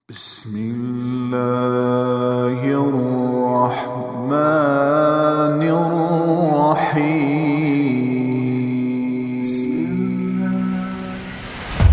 بسم الله الرحمن الرحيم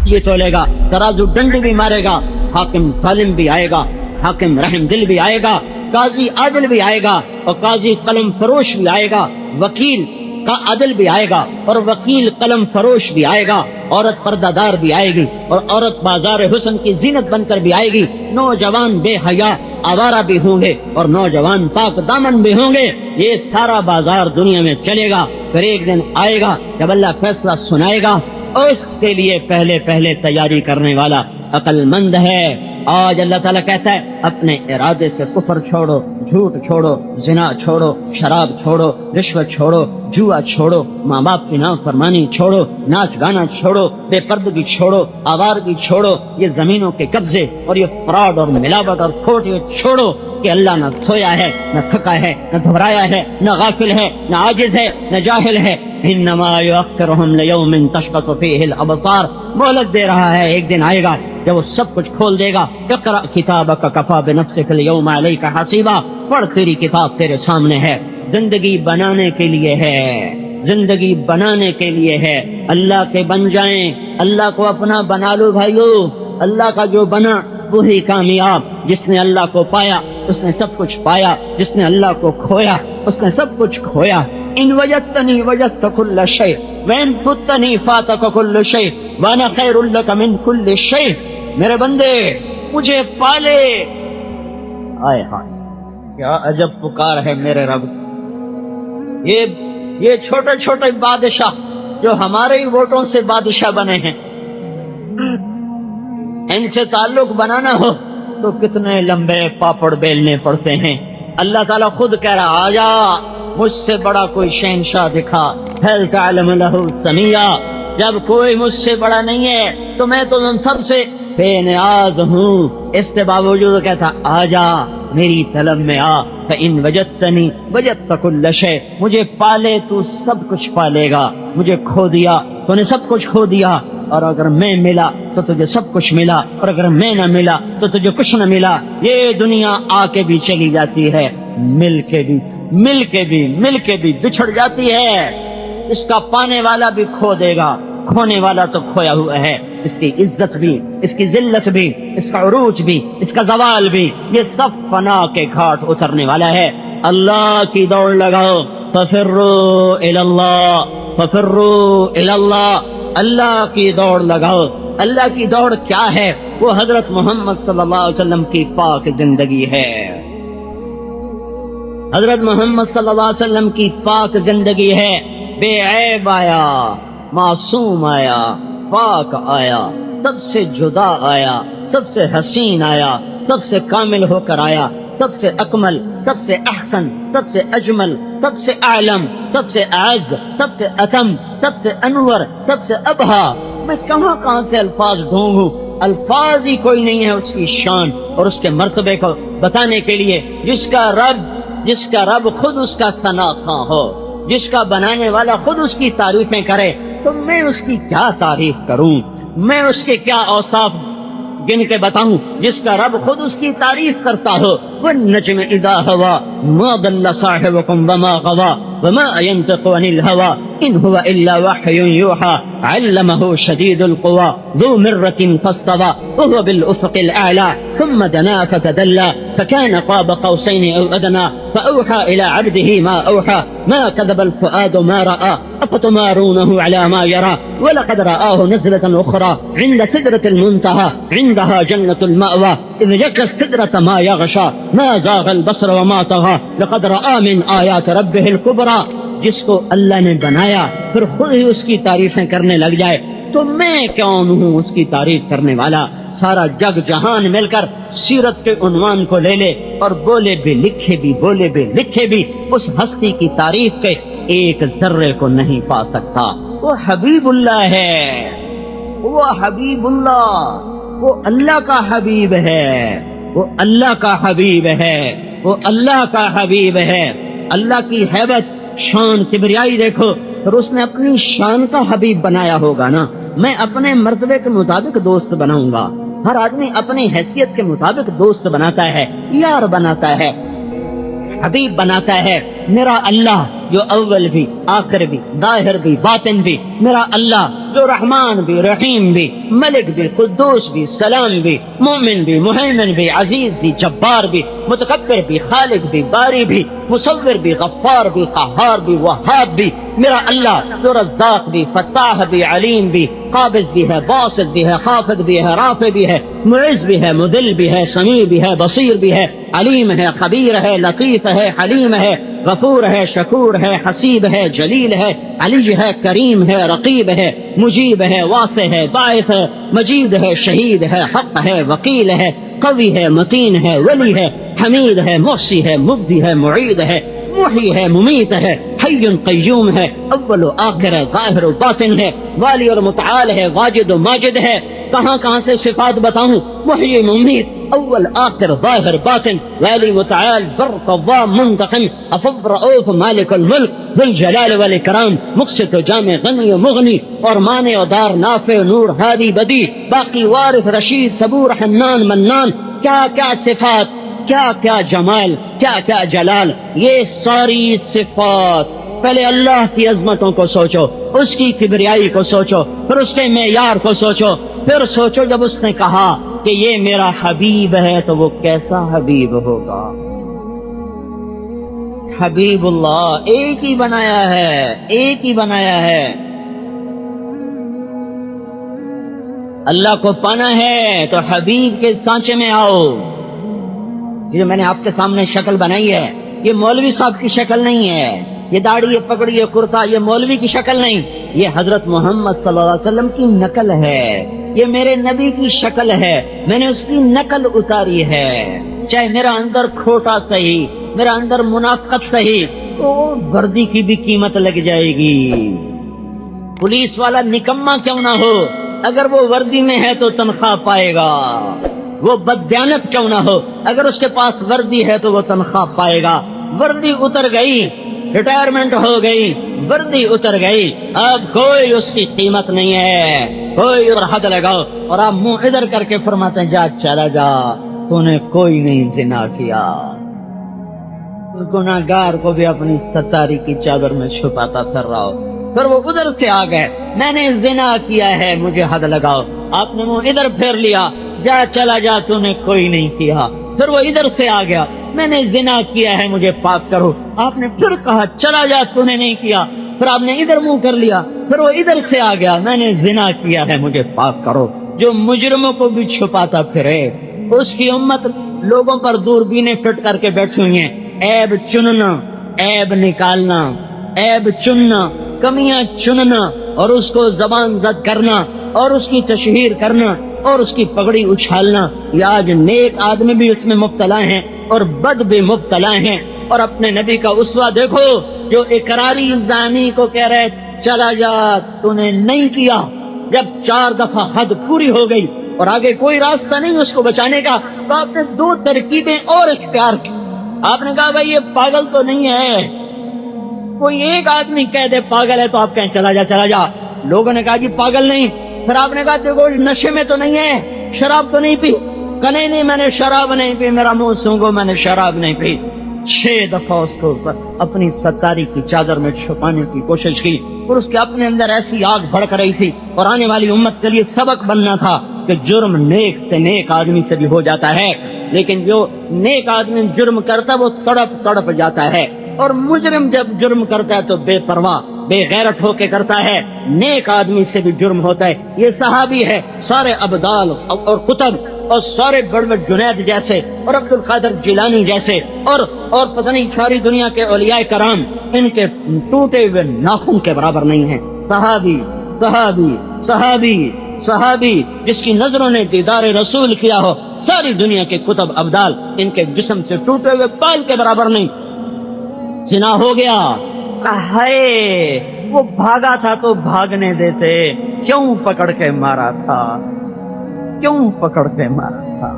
یہ تولے گا، ترازو ڈنڈ بھی مارے گا، حاکم ظالم بھی آئے گا، حاکم رحم دل بھی آئے گا، قاضی عادل بھی آئے گا اور قاضی قلم فروش بھی آئے گا، وکیل کا عدل بھی آئے گا اور وکیل قلم فروش بھی آئے گا، عورت پردہ دار بھی آئے گی اور عورت بازار حسن کی زینت بن کر بھی آئے گی، نوجوان بے حیا آوارہ بھی ہوں گے اور نوجوان پاک دامن بھی ہوں گے۔ یہ سارا بازار دنیا میں چلے گا، پھر ایک دن آئے گا جب اللہ فیصلہ سنائے گا، اس کے لیے پہلے تیاری کرنے والا عقل مند ہے۔ آج اللہ تعالیٰ کہتا ہے اپنے ارادے سے کفر چھوڑو، جھوٹ چھوڑو، زنا چھوڑو، شراب چھوڑو، رشوت چھوڑو، جوا چھوڑو، ماں باپ کی نافرمانی چھوڑو، ناچ گانا چھوڑو، بے پردگی چھوڑو، آوارگی چھوڑو، یہ زمینوں کے قبضے اور یہ فراڈ اور ملاوٹ اور کھوٹ یہ چھوڑو کہ اللہ نہ سویا ہے، نہ تھکا ہے، نہ گھبرایا ہے، نہ غافل ہے، نہ عاجز ہے، نہ جاہل ہے۔ انما یؤخرهم لیوم تشخص فیہ الابصار، مہلت دے رہا ہے، ایک دن آئے گا جب وہ سب کچھ کھول دے گا۔ اقرأ کتابک کفی بنفسک اليوم علیک حسیبا، پڑھ، تیری کتاب تیرے سامنے ہے، زندگی بنانے کے لیے ہے، زندگی بنانے کے لیے ہے۔ اللہ کے بن جائیں، اللہ کو اپنا بنا لو بھائیو، اللہ کا جو بنا وہی کامیاب۔ جس نے اللہ کو پایا اس نے سب کچھ پایا، جس نے اللہ کو کھویا اس نے سب کچھ کھویا۔ ان وجدتنی وجدت کل شیء وان فتنی فاتک کل شیء وانا خیر لک من کل شیء، میرے بندے مجھے پالے۔ آئے ہائے کیا عجب پکار ہے میرے رب۔ یہ چھوٹے چھوٹے بادشاہ جو ہمارے ہی ووٹوں سے بادشاہ بنے ہیں، ان سے تعلق بنانا ہو تو کتنے لمبے پاپڑ بیلنے پڑتے ہیں۔ اللہ تعالیٰ خود کہہ رہا آجا، مجھ سے بڑا کوئی شہنشاہ دکھا، هل تعلم له سمیا، جب کوئی مجھ سے بڑا نہیں ہے تو میں تو ان سب سے بے نیاز ہوں۔ اس کے باوجود کہتا آجا میری طلب میں آ، فإن وجدتنی وجدت کل شیء، مجھے پالے تو سب کچھ پالے گا، مجھے کھو دیا تو نے سب کچھ کھو دیا، اور اگر میں ملا تو تجھے سب کچھ ملا، اور اگر میں نہ ملا تو تجھے کچھ نہ ملا۔ یہ دنیا آ کے بھی چلی جاتی ہے، مل کے بھی بچھڑ جاتی ہے۔ اس کا پانے والا بھی کھو دے گا، کھونے والا تو کھویا ہوا ہے۔ اس کی عزت بھی، اس کی ذلت بھی، اس کا عروج بھی، اس کا زوال بھی، یہ سب فنا کے گھاٹ اترنے والا ہے۔ اللہ کی دوڑ لگاؤ، ففروا الی اللہ، ففروا الی اللہ، اللہ کی دوڑ لگاؤ۔ اللہ کی دوڑ کیا ہے؟ وہ حضرت محمد صلی اللہ علیہ وسلم کی پاک زندگی ہے، حضرت محمد صلی اللہ علیہ وسلم کی پاک زندگی ہے۔ بے عیب آیا، معصوم آیا، پاک آیا، سب سے جدا آیا، سب سے حسین آیا، سب سے کامل ہو کر آیا، سب سے اکمل، سب سے احسن، سب سے اجمل، سب سے اعلم، سب سے اعز، سب سے اتم، سب سے انور، سب سے ابہا۔ میں کہاں سے الفاظ ڈھونڈوں، الفاظ ہی کوئی نہیں ہے اس کی شان اور اس کے مرتبے کو بتانے کے لیے۔ جس کا رب خود اس کا ثنا خواں ہو، جس کا بنانے والا خود اس کی تعریفیں کرے، تو میں اس کی کیا تعریف کروں، میں اس کے کیا اوصاف گن کے بتاؤں۔ جس کا رب خود اس کی تعریف کرتا ہو، والنجم اذا ہوا ما ضل صاحبكم وما غوا وما ينطق عن الهوى ان هو الا وحي يوحى علمه شديد القوى ذو مرة فاستوى وهو بالافق الاعلى ثم دنا فتدلى فكان قاب قوسين او ادنى فاوحى الى عبده ما اوحى ما كذب الفؤاد ما راى افتمارونه على ما يرى ولقد رآه نزلة اخرى عند سدرة المنتهى عندها جنة المأوى اذ يغشى السدرة ما يغشى ما زاغ البصر وما طغى لقد رآ من آیات ربه الكبرى۔ جس کو اللہ نے بنایا پھر خود ہی اس کی تعریفیں کرنے لگ جائے تو میں کون ہوں اس کی تعریف کرنے والا۔ سارا جگ جہان مل کر سیرت کے عنوان کو لے لے اور بولے بھی لکھے بھی اس ہستی کی تعریف کے ایک ذرے کو نہیں پا سکتا۔ وہ حبیب اللہ ہے، وہ حبیب اللہ، وہ اللہ کا حبیب ہے، وہ اللہ کا حبیب ہے، وہ اللہ کا حبیب ہے۔ اللہ کی ہیبت، شان، کبریائی دیکھو، پھر اس نے اپنی شان کا حبیب بنایا ہوگا نا۔ میں اپنے مرتبے کے مطابق دوست بناؤں گا، ہر آدمی اپنی حیثیت کے مطابق دوست بناتا ہے، یار بناتا ہے، حبیب بناتا ہے۔ میرا اللہ جو اول بھی، آخر بھی، ظاہر بھی، باطن بھی، میرا اللہ جو رحمان بھی، رحیم بھی، ملک بھی، قدوس بھی، سلام بھی، مومن بھی، مہیمن بھی، عزیز بھی، جبار بھی، متکبر بھی، خالق بھی، باری بھی، مصور بھی، غفار بھی، قہار بھی، وہاب بھی، میرا اللہ جو رزاق بھی، فتاح بھی، علیم بھی، قابض بھی ہے، باسط بھی ہے، خافض بھی ہے، رافع بھی ہے، معز بھی ہے، مذل بھی ہے، سمیع بھی ہے، بصیر بھی ہے، علیم ہے، خبیر ہے، لطیف ہے، حلیم ہے، غفور ہے، شکور ہے، حسیب ہے، جلیل ہے، علی ہے، کریم ہے، رقیب ہے، مجیب ہے، واسع ہے، باعث ہے، مجید ہے، شہید ہے، حق ہے، وکیل ہے، قوی ہے، متین ہے، ولی ہے، حمید ہے، محصی ہے، مبدی ہے، معید ہے، محی ہے، ممیت ہے، حی قیوم ہے، اول و آخر ہے، ظاہر و باطن ہے، والی اور متعال ہے، واجد و ماجد ہے۔ کہاں سے صفات بتاؤں؟ محی ممیت، اول آخر ظاہر باطن، والی متعال، بر قوام منتقم، افضل رؤوف مالک الملک، ذو الجلال والاکرام، مقسط و جامع، غنی و مغنی، اور مانع و دار، نافع، نور، ہادی، بدی، باقی، وارث، رشید، صبور، حنان، منان، کیا کیا صفات، کیا کیا جمال، کیا کیا جلال، یہ ساری صفات۔ پہلے اللہ کی عظمتوں کو سوچو، اس کی کبریائی کو سوچو، پھر اس کے معیار کو سوچو، پھر سوچو جب اس نے کہا کہ یہ میرا حبیب ہے تو وہ کیسا حبیب ہوگا۔ حبیب اللہ ایک ہی بنایا ہے، ایک ہی بنایا ہے۔ اللہ کو پانا ہے تو حبیب کے سانچے میں آؤ۔ یہ میں نے آپ کے سامنے شکل بنائی ہے، یہ مولوی صاحب کی شکل نہیں ہے، یہ داڑھی، یہ پگڑی، یہ کرتا، یہ مولوی کی شکل نہیں، یہ حضرت محمد صلی اللہ علیہ وسلم کی نقل ہے، یہ میرے نبی کی شکل ہے، میں نے اس کی نقل اتاری ہے۔ چاہے میرا اندر کھوٹا صحیح، میرا اندر منافقت صحیح، تو وردی کی بھی قیمت لگ جائے گی۔ پولیس والا نکما کیوں نہ ہو، اگر وہ وردی میں ہے تو تنخواہ پائے گا۔ وہ بددیانت کیوں نہ ہو، اگر اس کے پاس وردی ہے تو وہ تنخواہ پائے گا۔ وردی اتر گئی، ریٹائرمنٹ ہو گئی، وردی اتر گئی، اب کوئی اس کی قیمت نہیں ہے، کوئی اور حد لگاؤ، اور آپ منہ ادھر کر کے فرماتے ہیں جا چلا جا، تو نے کوئی نہیں زنا کیا۔ گناہگار کو بھی اپنی ستاری کی چادر میں چھپاتا پھر رہا ہو، پھر وہ ادھر سے آ گئے، میں نے زنا کیا ہے مجھے حد لگاؤ، آپ نے منہ ادھر پھیر لیا، جا چلا جا تو نے کوئی نہیں کیا، پھر وہ ادھر سے آ گیا، میں نے زنا کیا ہے مجھے پاک کرو، آپ نے پھر کہا چلا جا تو نے نہیں کیا، پھر آپ نے ادھر منہ کر لیا، پھر وہ ادھر سے آ گیا، میں نے زنا کیا ہے مجھے پاک کرو۔ جو مجرموں کو بھی چھپاتا پھرے، اس کی امت لوگوں پر دوربینیں فٹ کر کے بیٹھی ہوئی ہیں، عیب چننا، عیب نکالنا، عیب چننا، کمیاں چننا، اور اس کو زبان زد کرنا، اور اس کی تشہیر کرنا، اور اس کی پگڑی اچھالنا۔ یہ آج نیک آدمی بھی اس میں مبتلا ہیں اور بد بھی مبتلا ہیں۔ اور اپنے نبی کا اسوہ دیکھو جو اقراری زانی کو کہہ رہے چلا جا تو نے نہیں کیا، جب 4 دفعہ حد پوری ہو گئی اور آگے کوئی راستہ نہیں اس کو بچانے کا، تو آپ نے 2 ترکیبیں اور اختیار کی۔ آپ نے کہا بھائی یہ پاگل تو نہیں ہے، کوئی ایک آدمی کہہ دے پاگل ہے تو آپ کہیں چلا جا چلا جا، لوگوں نے کہا جی پاگل نہیں، پھر آپ نے کہا دیکھو نشے میں تو نہیں ہے، شراب تو نہیں پی، کہ نہیں میں نے شراب نہیں پی، میرا منہ سونگو میں نے شراب نہیں پی۔ 6 دفعہ اس کو اپنی ستاری کی چادر میں چھپانے کی کوشش کی، اور اس کے اپنے اندر ایسی آگ بھڑک رہی تھی، اور آنے والی امت کے لیے سبق بننا تھا کہ جرم نیک سے نیک آدمی سے بھی ہو جاتا ہے، لیکن جو نیک آدمی جرم کرتا ہے وہ تڑپ جاتا ہے، اور مجرم جب جرم کرتا ہے تو بے پرواہ بے غیرت ہو کے کرتا ہے۔ نیک آدمی سے بھی جرم ہوتا ہے۔ یہ صحابی ہے، سارے ابدال اور قطب اور سارے بڑے بڑے جنید جیسے اور عبد القادر جیلانی جیسے اور پتہ نہیں ساری دنیا کے اولیاء کرام ان کے ٹوٹے ہوئے ناخن کے برابر نہیں ہیں۔ صحابی صحابی صحابی صحابی جس کی نظروں نے دیدار رسول کیا ہو، ساری دنیا کے کتب ابدال ان کے جسم سے ٹوٹے ہوئے بال کے برابر نہیں۔ زنا ہو گیا، ہائے وہ بھاگا تھا تو بھاگنے دیتے، کیوں پکڑ کے مارا تھا، کیوں پکڑ کے مارا تھا،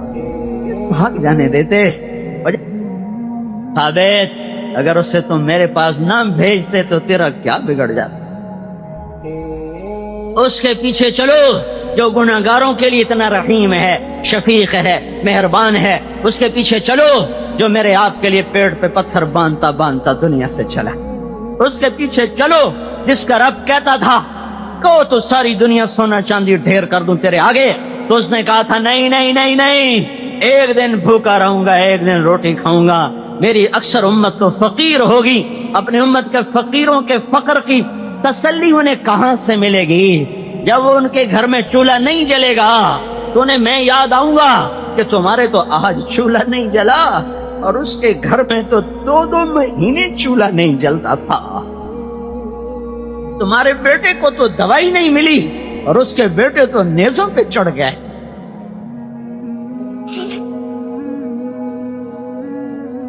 بھاگ جانے دیتے۔ ثابت اگر اسے تم میرے پاس نہ بھیجتے تو تیرا کیا بگڑ جاتا، اس کے پیچھے چلو، جو گناہگاروں کے لیے اتنا رحیم ہے، شفیق ہے، مہربان ہے، اس کے پیچھے چلو جو میرے آپ کے لیے پیڑ پہ پتھر باندھتا باندھتا دنیا سے چلا، اس کے پیچھے چلو جس کا رب کہتا تھا کو تو ساری دنیا سونا چاندی ڈھیر کر دوں تیرے آگے، تو اس نے کہا تھا نہیں نہیں نہیں نہیں، ایک دن بھوکا رہوں گا، ایک دن روٹی کھاؤں گا۔ میری اکثر امت تو فقیر ہوگی، اپنی امت کے فقیروں کے فقر کی تسلی انہیں کہاں سے ملے گی؟ جب ان کے گھر میں چولہا نہیں جلے گا تو انہیں میں یاد آؤں گا کہ تمہارے تو آج چولہا نہیں جلا، اور اس کے گھر میں تو 2 مہینے چولہا نہیں جلتا تھا۔ تمہارے بیٹے کو تو دوائی نہیں ملی اور اس کے بیٹے تو نیزوں پہ چڑھ گئے۔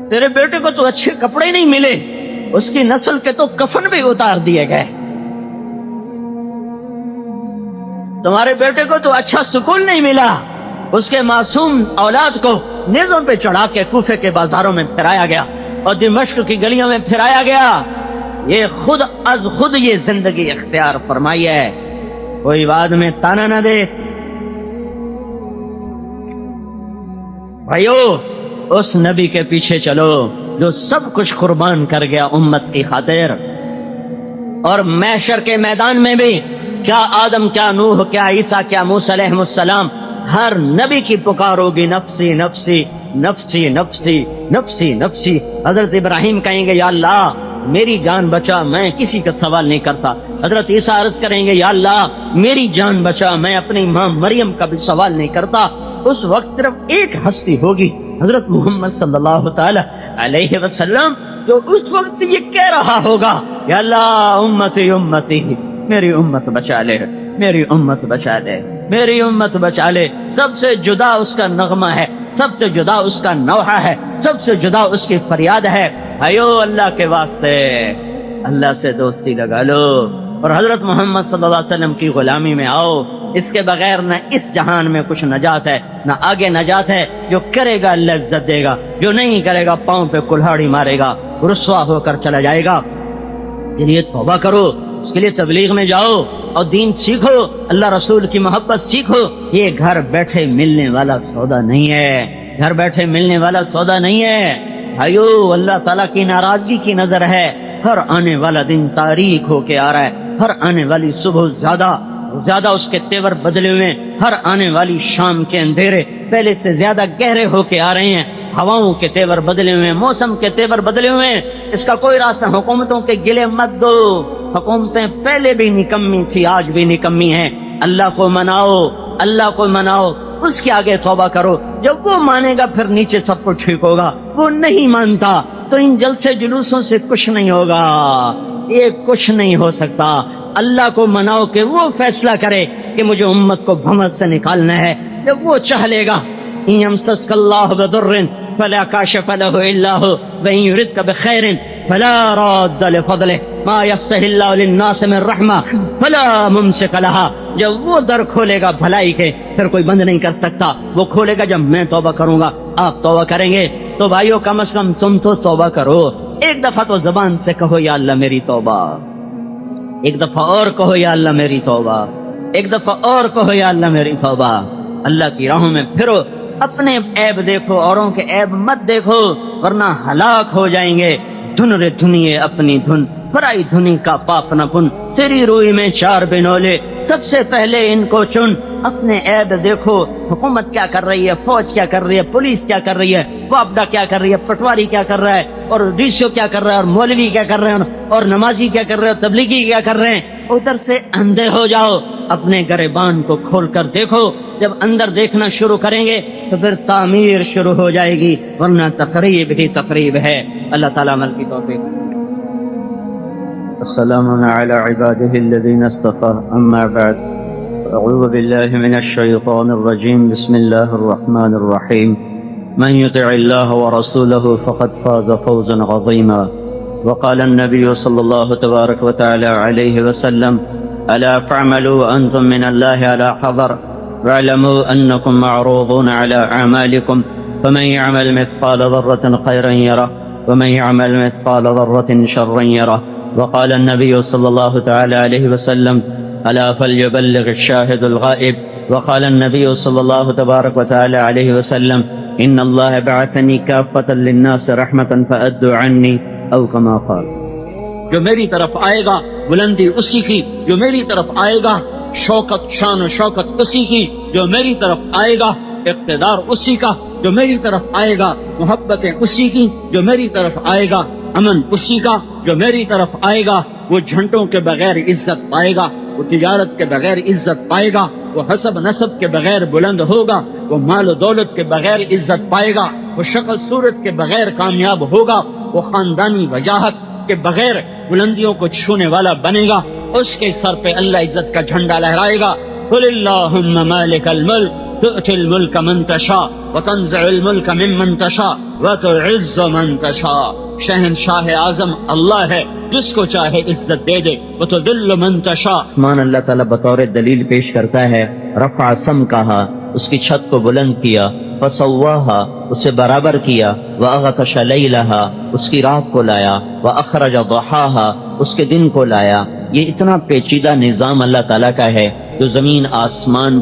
تیرے بیٹے کو تو اچھے کپڑے نہیں ملے، اس کی نسل کے تو کفن بھی اتار دیے گئے۔ تمہارے بیٹے کو تو اچھا سکون نہیں ملا، اس کے معصوم اولاد کو نیزوں پہ چڑھا کے کوفے کے بازاروں میں پھرایا گیا اور دمشق کی گلیوں میں پھرایا گیا۔ یہ خود از خود یہ زندگی اختیار فرمائی ہے، کوئی بعد میں تانا نہ دے۔ بھائیو، اس نبی کے پیچھے چلو جو سب کچھ قربان کر گیا امت کی خاطر، اور محشر کے میدان میں بھی کیا آدم، کیا نوح، کیا عیسیٰ، کیا موسیٰ علیہ السلام، ہر نبی کی پکار ہوگی نفسی نفسی نفسی نفسی نفسی نفسی۔ حضرت ابراہیم کہیں گے یا اللہ میری جان بچا، میں کسی کا سوال نہیں کرتا۔ حضرت عیسیٰ عرض کریں گے یا اللہ میری جان بچا، میں اپنی ماں مریم کا بھی سوال نہیں کرتا۔ اس وقت صرف ایک ہستی ہوگی، حضرت محمد صلی اللہ تعالی علیہ وسلم، جو اس وقت یہ کہہ رہا ہوگا یا اللہ امتی امتی، میری امت بچا لے، میری امت بچا لے، میری امت بچا لے۔ سب سے جدا اس کا نغمہ ہے، سب سے جدا اس کا نوحہ ہے، سب سے جدا اس کی فریاد ہے۔ بھائیو، اللہ کے واسطے اللہ سے دوستی لگا لو اور حضرت محمد صلی اللہ علیہ وسلم کی غلامی میں آؤ۔ اس کے بغیر نہ اس جہان میں کچھ نجات ہے، نہ آگے نجات ہے۔ جو کرے گا اللہ عزت دے گا، جو نہیں کرے گا پاؤں پہ کلہاڑی مارے گا، رسوا ہو کر چلا جائے گا۔ اس لیے توبہ کرو، اس کے لیے تبلیغ میں جاؤ اور دین سیکھو، اللہ رسول کی محبت سیکھو۔ یہ گھر بیٹھے ملنے والا سودا نہیں ہے، گھر بیٹھے ملنے والا سودا نہیں ہے۔ بھائیو، اللہ تعالیٰ کی ناراضگی کی نظر ہے، ہر آنے والا دن تاریک ہو کے آ رہا ہے، ہر آنے والی صبح زیادہ اس کے تیور بدلے ہوئے، ہر آنے والی شام کے اندھیرے پہلے سے زیادہ گہرے ہو کے آ رہے ہیں، ہواؤں کے تیور بدلے ہوئے، موسم کے تیور بدلے ہوئے ہیں۔ اس کا کوئی راستہ، حکومتوں کے گلے مت دو، حکومتیں پہلے بھی نکمی تھی، آج بھی نکمی ہیں۔ اللہ کو مناؤ، اللہ کو مناؤ، اس کے آگے توبہ کرو۔ جب وہ مانے گا پھر نیچے سب کچھ ٹھیک ہوگا، وہ نہیں مانتا تو ان جلسے جلوسوں سے کچھ نہیں ہوگا، یہ کچھ نہیں ہو سکتا۔ اللہ کو مناؤ کہ وہ فیصلہ کرے کہ مجھے امت کو بھمر سے نکالنا ہے، جب وہ چاہ لے گا۔ ان یمسسک اللہ بضر فلا کاشف له الا هو وان يردك بخير فلا راد لفضله ما يفتح الله للناس من رحمة فلا ممسك لها۔ جب وہ در کھولے گا بھلائی کے پھر کوئی بند نہیں کر سکتا، وہ کھولے گا جب میں توبہ کروں گا، آپ توبہ کریں گے۔ تو بھائیو، کم از کم تم تو توبہ کرو، ایک دفعہ تو زبان سے کہو یا اللہ میری توبہ، ایک دفعہ اور کہو یا اللہ میری توبہ، ایک دفعہ اور کہو یا اللہ میری توبہ۔ اللہ کی راہوں میں پھرو، اپنے عیب دیکھو، اوروں کے عیب مت دیکھو، ورنہ ہلاک ہو جائیں گے۔ دھن رے دھنیے اپنی دھن، فرائی دھنی کا پاپ نہ پن، سری روئی میں 4 بنولے، سب سے پہلے ان کو چن۔ اپنے عیب دیکھو، حکومت کیا کر رہی ہے، فوج کیا کر رہی ہے، پولیس کیا کر رہی ہے، وابڈا کیا کر رہی ہے، پٹواری کیا کر رہا ہے، اور ڈیسیو کیا کر رہا ہے، اور مولوی کیا کر رہے ہیں، اور نمازی کیا کر رہے ہیں، تبلیغی کیا کر رہے ہیں۔ ادھر سے اندھے ہو جاؤ، اپنے گریبان کو کھول کر دیکھو۔ جب اندر دیکھنا شروع کریں گے تو پھر تعمیر شروع ہو جائے گی، ورنہ تقریب ہی تقریب ہے۔ اللہ تعالیٰ عمل کی توفیق۔ السلام علی عباده الذین اصطفى، اما بعد، اعوذ باللہ من الشیطان الرجیم، بسم اللہ الرحمن الرحیم۔ من يطع الله ورسوله فقد فاز فوزا عظيما، وقال النبي صلى الله تبارك وتعالى عليه وسلم: ألا فاعملوا أنتم من الله على حذر، واعلموا أنكم معروضون على أعمالكم، فمن يعمل مثقال ذرة خيرا يره ومن يعمل مثقال ذرة شرا يره۔ وقال النبي صلى الله تعالى عليه وسلم: ألا فليبلغ الشاهد الغائب وقال النبی صلی اللہ تبارک و تعالی علیہ وسلم ان اللہ بعثنی کافۃ للناس رحمتا فأدوا عنی او کما قال. جو میری طرف آئے گا بلندی اسی کی، جو میری طرف آئے گا شوکت شان و شوکت اسی کی، جو میری طرف آئے گا اقتدار اسی کا، جو میری طرف آئے گا محبتیں اسی کی، جو میری طرف آئے گا امن اسی کا، جو میری طرف آئے گا وہ جھنٹوں کے بغیر عزت پائے گا، وہ تجارت کے بغیر عزت پائے گا، وہ حسب نسب کے بغیر بلند ہوگا، وہ مال و دولت کے بغیر عزت پائے گا، وہ شکل صورت کے بغیر کامیاب ہوگا، وہ خاندانی وجاہت کے بغیر بلندیوں کو چھونے والا بنے گا، اس کے سر پہ اللہ عزت کا جھنڈا لہرائے گا. قل اللہم مالک الملک تؤتی الملک من تشاء وتنزع الملک ممن تشاء وتعز من تشاء. شہنشاہ اعظم اللہ ہے، جس کو چاہے عزت دے دے. وتذل من تشاء. مان اللہ تعالیٰ بطور دلیل پیش کرتا ہے رفع سمکہا، اس کی چھت کو بلند کیا، فسواہا، اسے برابر کیا، واغطش لیلہا، اس کی رات کو لایا، واخرج ضحاہا، اس کے دن کو لایا. یہ اتنا پیچیدہ نظام اللہ تعالیٰ کا ہے جو زمین آسمان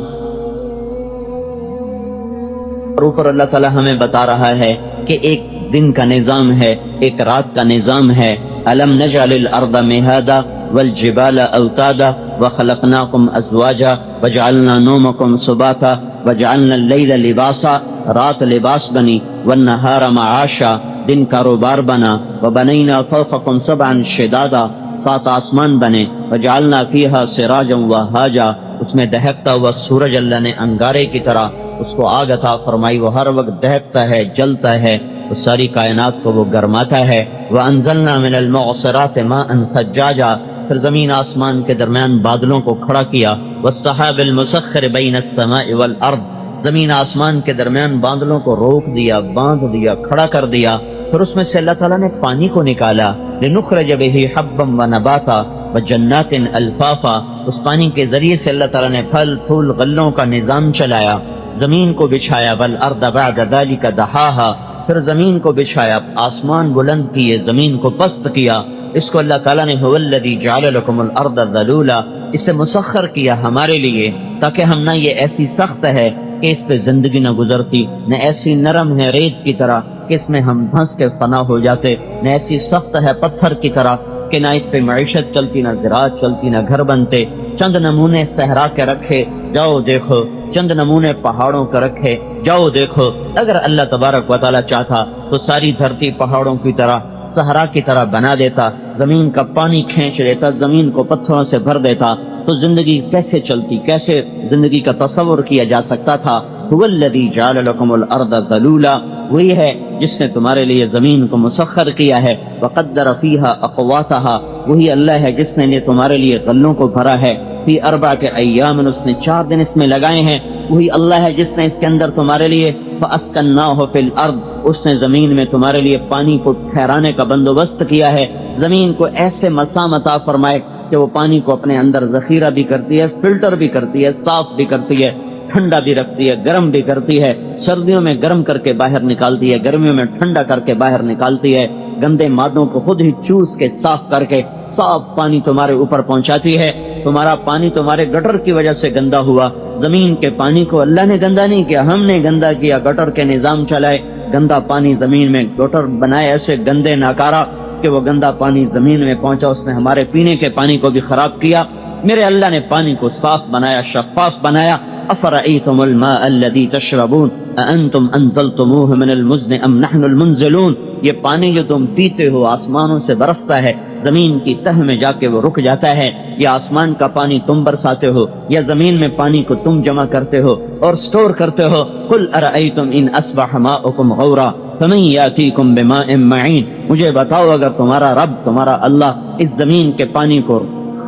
اور اوپر اللہ تعالیٰ ہمیں بتا رہا ہے کہ ایک دن کا نظام ہے، ایک رات کا نظام ہے. الم نجعل الارض مہادا والجبال اوتادا وخلقناکم ازواجا وجعلنا نومکم سباتا وجعلنا اللیل لباسا. رات لباس بنی، والنہار معاشا، دن کاروبار بنا. وبنینا فوقکم سبعا شدادا، 7 آسمان بنے. وجعلنا فیہا سراجا وہاجا، اس میں دہکتا ہوا سورج اللہ نے انگارے کی طرح اس کو آگ عطا فرمائی، وہ ہر وقت دہکتا ہے، جلتا ہے، وہ ساری کائنات کو وہ گرماتا ہے. وَأَنزَلْنَا مِنَ الْمُعْصِرَاتِ مَاءً ثَجَّاجًا، پھر زمین آسمان کے درمیان بادلوں کو کھڑا کیا. وَالسَّحَابِ الْمُسَخِّرِ بَيْنَ السَّمَاءِ وَالْأَرْضِ، زمین آسمان کے درمیان بادلوں کو روک دیا، باندھ دیا، کھڑا کر دیا. پھر اس میں سے اللہ تعالیٰ نے پانی کو نکالا. لِنُخْرِجَ بِهِ حَبًّا وَنَبَاتًا وَجَنَّاتٍ أَلْفَافًا، اس پانی کے ذریعے سے اللہ تعالیٰ نے پھل پھول غلوں کا نظام چلایا. زمین کو بچھایا. وَالْأَرْضَ بَعْدَ ذَلِكَ دَحَاهَا، پھر زمین کو بچھایا، آسمان بلند کیے، زمین کو پست کیا. اس کو اللہ تعالیٰ نے هُوَ الَّذِي جَعَلَ لَكُمُ الْأَرْضَ ذَلُولًا، اسے مسخر کیا ہمارے لیے، تاکہ ہم نہ یہ ایسی سخت ہے کہ اس پہ زندگی نہ گزرتی، نہ ایسی نرم ہے ریت کی طرح کہ اس میں ہم دھنس کے فنا ہو جاتے، نہ ایسی سخت ہے پتھر کی طرح کہ نہ اس پہ معیشت چلتی، نہ زراعت چلتی، نہ گھر بنتے. چند نمونے صحرا کے رکھے، جاؤ دیکھو. چند نمونے پہاڑوں کا رکھے، جاؤ دیکھو. اگر اللہ تبارک و تعالیٰ چاہتا تو ساری دھرتی پہاڑوں کی طرح، صحرا کی طرح بنا دیتا، زمین کا پانی کھینچ لیتا، زمین کو پتھروں سے بھر دیتا، تو زندگی کیسے چلتی، کیسے زندگی کا تصور کیا جا سکتا تھا. هو الذی جعل لکم الارض ذلولا، وہی ہے جس نے تمہارے لیے زمین کو مسخر کیا ہے. وقدر فیہا اقواتہا، وہی اللہ ہے جس نے تمہارے لیے غلوں کو بھرا ہے. فی 4 ایام، اس نے 4 دن اس میں لگائے ہیں. وہی اللہ ہے جس نے اس کے اندر تمہارے لیے فاسکناہ فی الارض، اس نے زمین میں تمہارے لیے پانی کو ٹھہرانے کا بندوبست کیا ہے. زمین کو ایسے مسام عطا فرمائے کہ وہ پانی کو اپنے اندر ذخیرہ بھی کرتی ہے، فلٹر بھی کرتی ہے، صاف بھی کرتی ہے، ٹھنڈا بھی رکھتی ہے، گرم بھی کرتی ہے. سردیوں میں گرم کر کے باہر نکالتی ہے، گرمیوں میں ٹھنڈا کر کے باہر نکالتی ہے. گندے مادوں کو خود ہی چوس کے صاف کر کے صاف پانی تمہارے اوپر پہنچاتی ہے. تمہارا پانی تمہارے گٹر کی وجہ سے گندا ہوا. زمین کے پانی کو اللہ نے گندا نہیں کیا، ہم نے گندا کیا. گٹر کے نظام چلائے، گندا پانی زمین میں گٹر بنائے ایسے گندے ناکارہ کہ وہ گندا پانی زمین میں پہنچا. اس نے ہمارے پینے کے پانی کو بھی خراب کیا. میرے اللہ نے پانی کو صاف بنایا، شفاف بنایا. افرأیتم الماء الذی تشربون اانتم انزلتموه من المزن ام نحن المنزلون، یہ پانی جو تم پیتے ہو آسمانوں سے برستا ہے، زمین کی تہ میں جا کے وہ رک جاتا ہے. یا آسمان کا پانی تم برساتے ہو، یا زمین میں پانی کو تم جمع کرتے ہو اور سٹور کرتے ہو. قل ارأیتم ان اصبح ماؤکم غورا فمن یاتیکم بماء معین، مجھے بتاؤ اگر تمہارا رب، تمہارا اللہ اس زمین کے پانی کو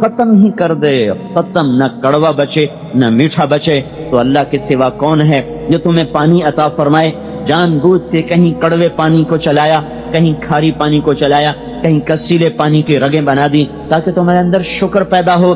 ختم ہی کر دے، ختم، نہ کڑوا بچے نہ میٹھا بچے، تو اللہ کے سوا کون ہے جو تمہیں پانی عطا فرمائے؟ جان بوجھ کے کہیں کڑوے پانی کو چلایا، کہیں کھاری پانی کو چلایا، کہیں کسیلے پانی کی رگیں بنا دی تاکہ تمہارے اندر شکر پیدا ہو.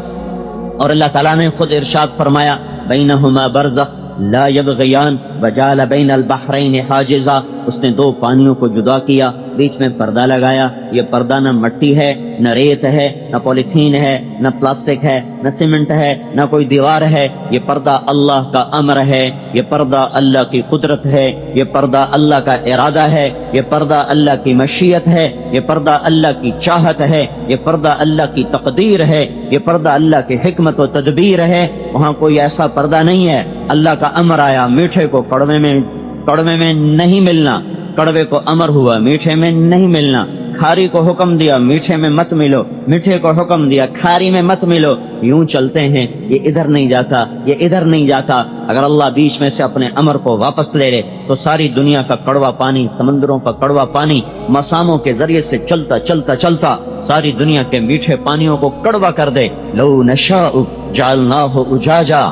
اور اللہ تعالیٰ نے خود ارشاد فرمایا بینہما برزخ لا یبغیان وجعل بین البحرین حاجزا اس نے دو پانیوں کو جدا کیا، بیچ میں پردہ لگایا. یہ پردہ نہ مٹی ہے، نہ ریت ہے، نہ پولیتھین ہے، نہ پلاسٹک ہے، نہ سیمنٹ ہے، نہ کوئی دیوار ہے. یہ پردہ اللہ کا امر ہے، یہ پردہ اللہ کی قدرت ہے، یہ پردہ اللہ کا ارادہ ہے، یہ پردہ اللہ کی مشیت ہے، یہ پردہ اللہ کی چاہت ہے، یہ پردہ اللہ کی تقدیر ہے، یہ پردہ اللہ کی حکمت و تدبیر ہے. وہاں کوئی ایسا پردہ نہیں ہے. اللہ کا امر آیا، میٹھے کو کڑوے میں نہیں ملنا، کڑوے کو امر ہوا میٹھے میں نہیں ملنا. کھاری کو حکم دیا میٹھے میں مت ملو، میٹھے کو حکم دیا کھاری میں مت ملو. یوں چلتے ہیں، یہ ادھر نہیں جاتا، یہ ادھر نہیں جاتا. اگر اللہ بیچ میں سے اپنے امر کو واپس لے لے تو ساری دنیا کا کڑوا پانی، سمندروں کا کڑوا پانی مساموں کے ذریعے سے چلتا چلتا چلتا ساری دنیا کے میٹھے پانیوں کو کڑوا کر دے. لو نشاء جعلناہ اجاجا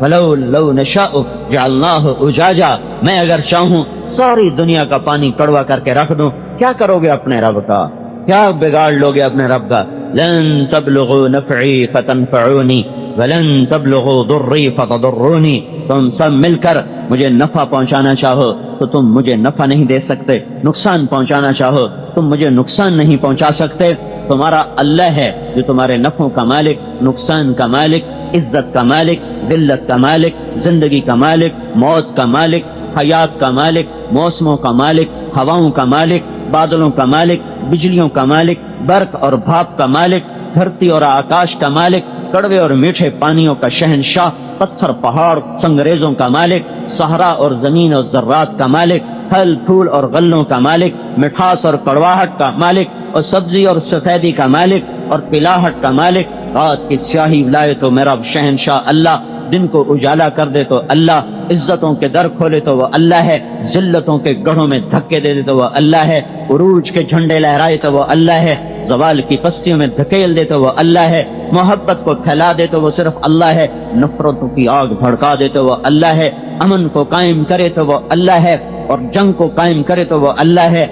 لو نشاء جعلناہ اجاجا. میں اگر چاہوں ساری دنیا کا پانی کڑوا کر کے رکھ دوں. کیا کرو گے اپنے رب کا؟ کیا بگاڑ لو گے اپنے رب کا؟ لن تبلغوا نفعی فتنفعونی ولن تبلغوا ضری فتضرونی. تم سب مل کر مجھے نفع پہنچانا چاہو تو تم مجھے نفع نہیں دے سکتے، نقصان پہنچانا چاہو تم مجھے نقصان نہیں پہنچا سکتے. تمہارا اللہ ہے جو تمہارے نفعوں کا مالک، نقصان کا مالک، عزت کا مالک، ذلت کا مالک، زندگی کا مالک، موت کا مالک، حیات کا مالک، موسموں کا مالک، ہواؤں کا مالک، بادلوں کا مالک، بجلیوں کا مالک، برق اور بھاپ کا مالک، دھرتی اور آکاش کا مالک، کڑوے اور میٹھے پانیوں کا شہنشاہ، پتھر پہاڑ سنگریزوں کا مالک، صحرا اور زمین اور ذرات کا مالک، پھل پھول اور غلوں کا مالک، مٹھاس اور کڑواہٹ کا مالک، اور سبزی اور سفیدی کا مالک، اور پلاہٹ کا مالک. رات کی سیاہی لائے تو میرا شہنشاہ اللہ، دن کو اجالا کر دے تو اللہ، عزتوں کے در کھولے تو وہ اللہ ہے، ذلتوں کے گڑھوں میں دھکے دے دے تو وہ اللہ ہے، عروج کے جھنڈے لہرائے تو وہ اللہ ہے، زوال کی پستیوں میں دھکیل دے تو وہ اللہ ہے، محبت کو پھیلا دے تو وہ صرف اللہ ہے، نفرتوں کی آگ بھڑکا دے تو وہ اللہ ہے، امن کو قائم کرے تو وہ اللہ ہے، اور جنگ کو قائم کرے تو وہ اللہ ہے،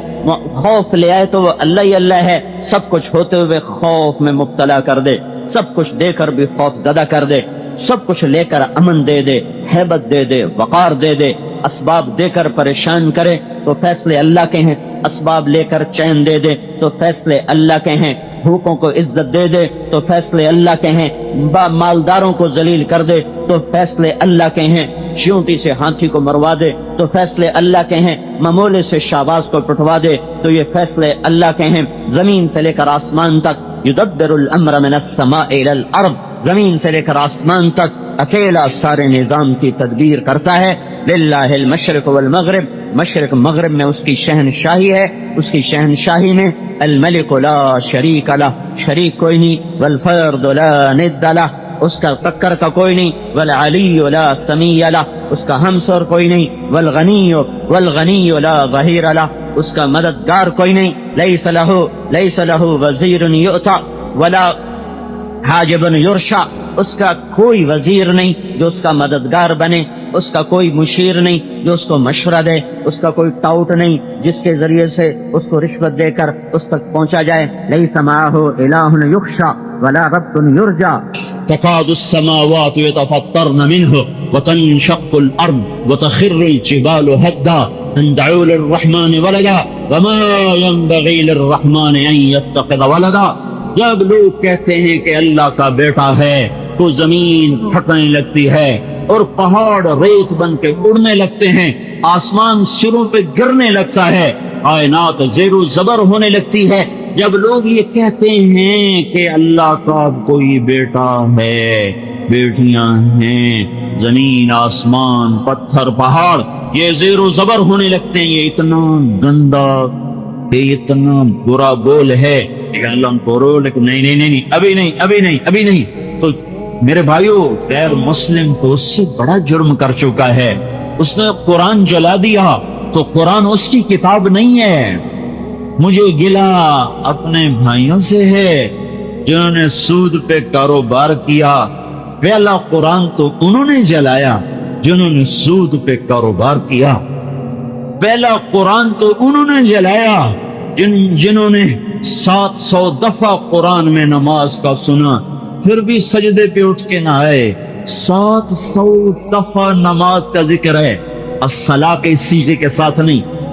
خوف لے آئے تو وہ اللہ ہی اللہ ہے. سب کچھ ہوتے ہوئے خوف میں مبتلا کر دے، سب کچھ دے کر بھی خوف زدہ کر دے، سب کچھ لے کر امن دے دے، ہیبت دے دے، وقار دے دے. اسباب دے کر پریشان کرے تو فیصلے اللہ کے ہیں، اسباب لے کر چین دے دے تو فیصلے اللہ کے ہیں. بھوکوں کو عزت دے دے تو فیصلے اللہ کے ہیں، مالداروں کو ذلیل کر دے تو فیصلے اللہ کے ہیں. چیونٹی سے ہاتھی کو مروا دے تو فیصلے اللہ کے ہیں، ممولے سے شہباز کو پٹوا دے تو یہ فیصلے اللہ کے ہیں. زمین سے لے کر آسمان تک، یدبر الامر من السماء الى الارض، زمین سے لے کر آسمان تک اکیلا سارے نظام کی تدبیر کرتا ہے. للہ المشرق والمغرب، مشرق مغرب میں اس کی شہنشاہی ہے، اس کی شہنشاہی میں الملک لا شریک لہ، شریک کوئی نہیں، والفرد لا ند لہ، اس کا ٹکر کا کوئی نہیں، والعلی لا سمیع لہ، اس کا ہمسر کوئی نہیں، والغنی لا ظہیر لہ، اس کا مددگار کوئی نہیں. لیس لہ وزیر یؤتى ولا حاجب یرشا، اس کا کوئی وزیر نہیں جو اس کا مددگار بنے، اس کا کوئی مشیر نہیں جو اس کو مشورہ دے، اس کا کوئی ٹاؤٹ نہیں جس کے ذریعے سے اس کو رشوت دے کر اس تک پہنچا جائے. لیس معہ الہ یخشى ولا رب یرجى تکاد السماوات یتفطرن منہ وتنشق الارض وتخر الجبال هدا ان دعوا للرحمن ولدا وما ينبغي للرحمن ان يتخذ ولدا. جب لوگ کہتے ہیں کہ اللہ کا بیٹا ہے تو زمین پھٹنے لگتی ہے اور پہاڑ ریت بن کے اڑنے لگتے ہیں، آسمان سروں پہ گرنے لگتا ہے، کائنات زیر و زبر ہونے لگتی ہے. جب لوگ یہ کہتے ہیں کہ اللہ کا کوئی بیٹا ہے، بیٹیاں ہیں، زمین آسمان پتھر پہاڑ یہ زیر و زبر ہونے لگتے ہیں، یہ اتنا گندا، یہ اتنا برا بول ہے. اللہ ان کو رو، لیکن نہیں، ابھی نہیں. تو میرے بھائیو، غیر مسلم تو اس سے بڑا جرم کر چکا ہے. اس نے قرآن جلا دیا تو قرآن اس کی کتاب نہیں ہے. مجھے گلا اپنے بھائیوں سے ہے جنہوں نے سود پہ کاروبار کیا. پہلا قرآن تو انہوں نے جلایا جنہوں نے سود پہ کاروبار کیا. پہلا قرآن تو انہوں نے جلایا جنہوں نے 700 دفعہ قرآن میں نماز کا سنا پھر بھی سجدے پہ اٹھ کے نہ آئے. 700 دفعہ نماز کا ذکر ہے، الصلاۃ کے سیغے کے ساتھ نہیں،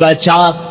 50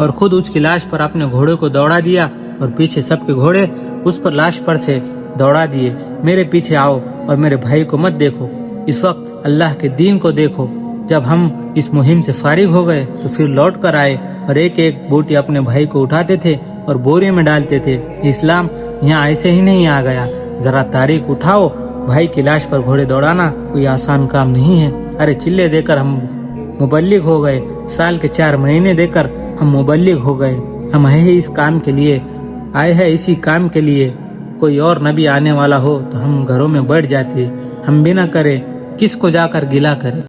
اور خود اس کی لاش پر اپنے گھوڑے کو دوڑا دیا اور پیچھے سب کے گھوڑے اس پر لاش پر سے دوڑا دیے۔ میرے پیچھے آؤ اور میرے بھائی کو مت دیکھو، اس وقت اللہ کے دین کو دیکھو۔ جب ہم اس مہم سے فارغ ہو گئے تو پھر لوٹ کر آئے اور ایک ایک بوٹی اپنے بھائی کو اٹھاتے تھے اور بورے میں ڈالتے تھے۔ اسلام یہاں ایسے ہی نہیں آ گیا۔ ذرا تاریخ اٹھاؤ، بھائی کی لاش پر گھوڑے دوڑانا کوئی آسان کام نہیں ہے۔ ارے چلے دے کر ہم مبلغ ہو گئے، سال کے 4 مہینے دے کر ہم مبلغ ہو گئے۔ ہم ہیں اس کام کے لیے، آئے ہیں اسی کام کے لیے۔ کوئی اور نبی آنے والا ہو تو ہم گھروں میں بیٹھ جاتے، ہم بھی نہ کرے، کس کو جا کر گلا کرے۔